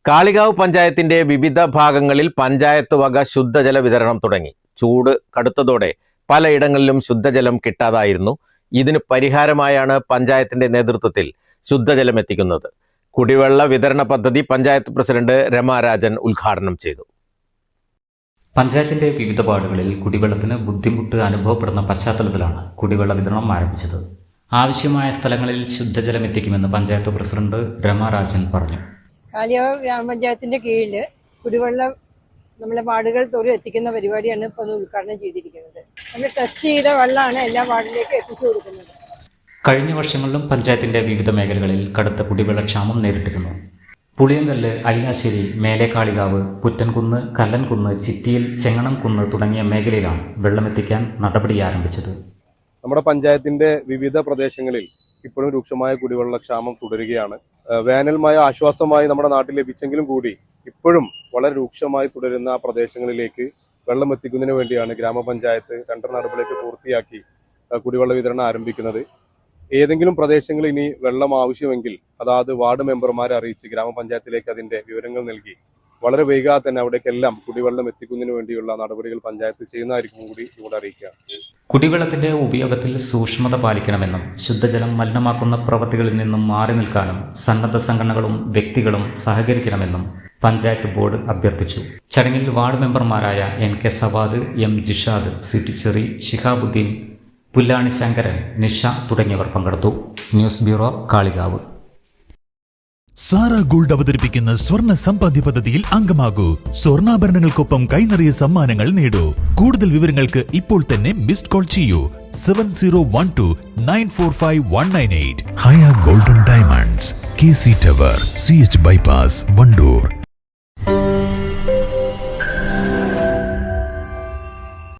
കാളികാവ് പഞ്ചായത്തിന്റെ വിവിധ ഭാഗങ്ങളിൽ പഞ്ചായത്ത് വക ശുദ്ധജല വിതരണം തുടങ്ങി. ചൂട് കടുത്തതോടെ പലയിടങ്ങളിലും ശുദ്ധജലം കിട്ടാതായിരുന്നു. ഇതിന് പരിഹാരമായാണ് പഞ്ചായത്തിന്റെ നേതൃത്വത്തിൽ ശുദ്ധജലം എത്തിക്കുന്നത്. കുടിവെള്ള വിതരണ പദ്ധതി പഞ്ചായത്ത് പ്രസിഡന്റ് രമാരാജൻ ഉദ്ഘാടനം ചെയ്തു. പഞ്ചായത്തിന്റെ വിവിധ വാർഡുകളിൽ കുടിവെള്ളത്തിന് ബുദ്ധിമുട്ട് അനുഭവപ്പെടുന്ന പശ്ചാത്തലത്തിലാണ് കുടിവെള്ള വിതരണം ആരംഭിച്ചത്. ആവശ്യമായ സ്ഥലങ്ങളിൽ ശുദ്ധജലം എത്തിക്കുമെന്ന് പഞ്ചായത്ത് പ്രസിഡന്റ് രമാരാജൻ പറഞ്ഞു. കാളികാവ് ഗ്രാമപഞ്ചായത്തിന്റെ കീഴിൽ കുടിവെള്ളം നമ്മളെ വാർഡുകൾ തോറും എത്തിക്കുന്ന പരിപാടിയാണ് ഇപ്പോൾ ഉദ്ഘാടനം ചെയ്തിരിക്കുന്നത്. നമ്മൾ ടെസ്റ്റ് ചെയ്ത വെള്ളമാണ് എല്ലാ വാർഡിലേക്കും എത്തിച്ചു കൊടുക്കുന്നത്. കഴിഞ്ഞ വർഷങ്ങളിലും പഞ്ചായത്തിന്റെ വിവിധ മേഖലകളിൽ കടുത്ത കുടിവെള്ളക്ഷാമം നേരിട്ടിരുന്നു. പുളിയങ്കല്ല്, ഐലാശ്ശേരി, മേലേക്കാളികാവ്, പുറ്റൻകുന്ന്, കല്ലൻകുന്ന്, ചിറ്റിയിൽ, ചെങ്ങണംകുന്ന് തുടങ്ങിയ മേഖലയിലാണ് വെള്ളമെത്തിക്കാൻ നടപടി ആരംഭിച്ചത്. നമ്മുടെ പഞ്ചായത്തിന്റെ വിവിധ പ്രദേശങ്ങളിൽ ഇപ്പോഴും രൂക്ഷമായ കുടിവെള്ളക്ഷാമം തുടരുകയാണ്. വേനൽ മഴ ആശ്വാസമായി നമ്മുടെ നാട്ടിൽ ലഭിച്ചെങ്കിലും കൂടി ഇപ്പോഴും വളരെ രൂക്ഷമായി തുടരുന്ന പ്രദേശങ്ങളിലേക്ക് വെള്ളം എത്തിക്കുന്നതിന് വേണ്ടിയാണ് ഗ്രാമപഞ്ചായത്ത് ടെൻഡർ നടപടിയൊക്കെ പൂർത്തിയാക്കി കുടിവെള്ള വിതരണം ആരംഭിക്കുന്നത്. ഏതെങ്കിലും പ്രദേശങ്ങളിൽ ഇനി വെള്ളം ആവശ്യമെങ്കിൽ അതാത് വാർഡ് മെമ്പർമാരെ അറിയിച്ച് ഗ്രാമപഞ്ചായത്തിലേക്ക് അതിന്റെ വിവരങ്ങൾ നൽകി വളരെ വൈകാതെ തന്നെ അവിടേക്കെല്ലാം കുടിവെള്ളം എത്തിക്കുന്നതിന് വേണ്ടിയുള്ള നടപടികൾ പഞ്ചായത്ത് ചെയ്യുന്നതായിരിക്കും കൂടി ഇവിടെ അറിയിക്കുക. കുടിവെള്ളത്തിന്റെ ഉപയോഗത്തിൽ സൂക്ഷ്മത പാലിക്കണമെന്നും ശുദ്ധജലം മലിനമാക്കുന്ന പ്രവൃത്തികളിൽ നിന്നും മാറി നിൽക്കാനും സന്നദ്ധ സംഘടനകളും വ്യക്തികളും സഹകരിക്കണമെന്നും പഞ്ചായത്ത് ബോർഡ് അഭ്യർത്ഥിച്ചു. ചടങ്ങിൽ വാർഡ് മെമ്പർമാരായ NK സവാദ്, M ജിഷാദ്, സിറ്റി ചെറി, ശിഹാബുദ്ദീൻ, പുല്ലാണി ശങ്കരൻ, നിഷ തുടങ്ങിയവർ പങ്കെടുത്തു. News bureau, Kalikavu. Sara gold അവതരിപ്പിക്കുന്ന സ്വർണ്ണ സമ്പാദ്യ പദ്ധതിയിൽ അംഗമാകൂ. സ്വർണ്ണാഭരണങ്ങൾക്കൊപ്പം കൈനിറിയ സമ്മാനങ്ങൾ നേടൂ. കൂടുതൽ വിവരങ്ങൾക്ക് ഇപ്പോൾ തന്നെ മിസ്ഡ് കോൾ ചെയ്യൂ 7012945198. Haya golden diamonds, KC tower, CH bypass, Wandoor.